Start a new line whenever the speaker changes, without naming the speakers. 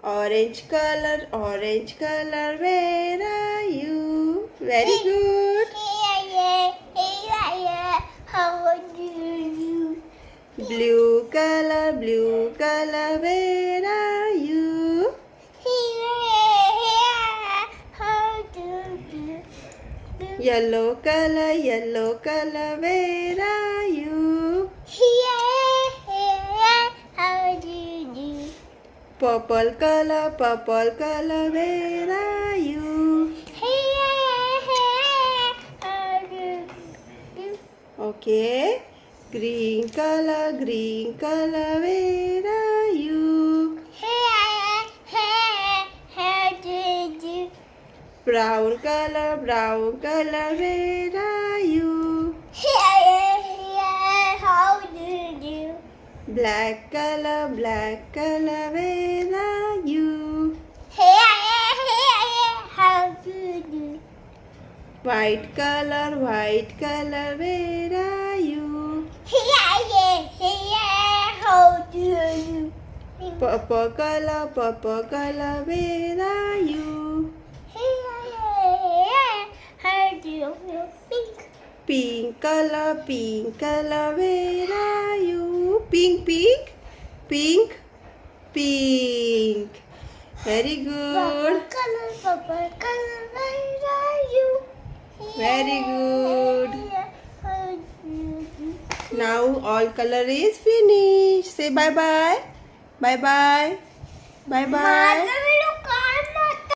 Orange color, where are you? Very good.
How do you?
Blue color, where are you?
How do you?
Yellow color, where are you?
How do you?
Purple color, where are you?
How do you?
Okay. Green color, where are you?
How do you?
Brown color, where are you?
How do you?
Black color, where are you?
How do you?
White color, where are you?
How do you?
Purple color, where are you?
How do you? Pink.
Pink color, where are you? Pink. Very good.
Purple color, where are you?
Very good.
How do you?
Now all color is finished. Say bye bye. Bye bye. Bye bye.
Mother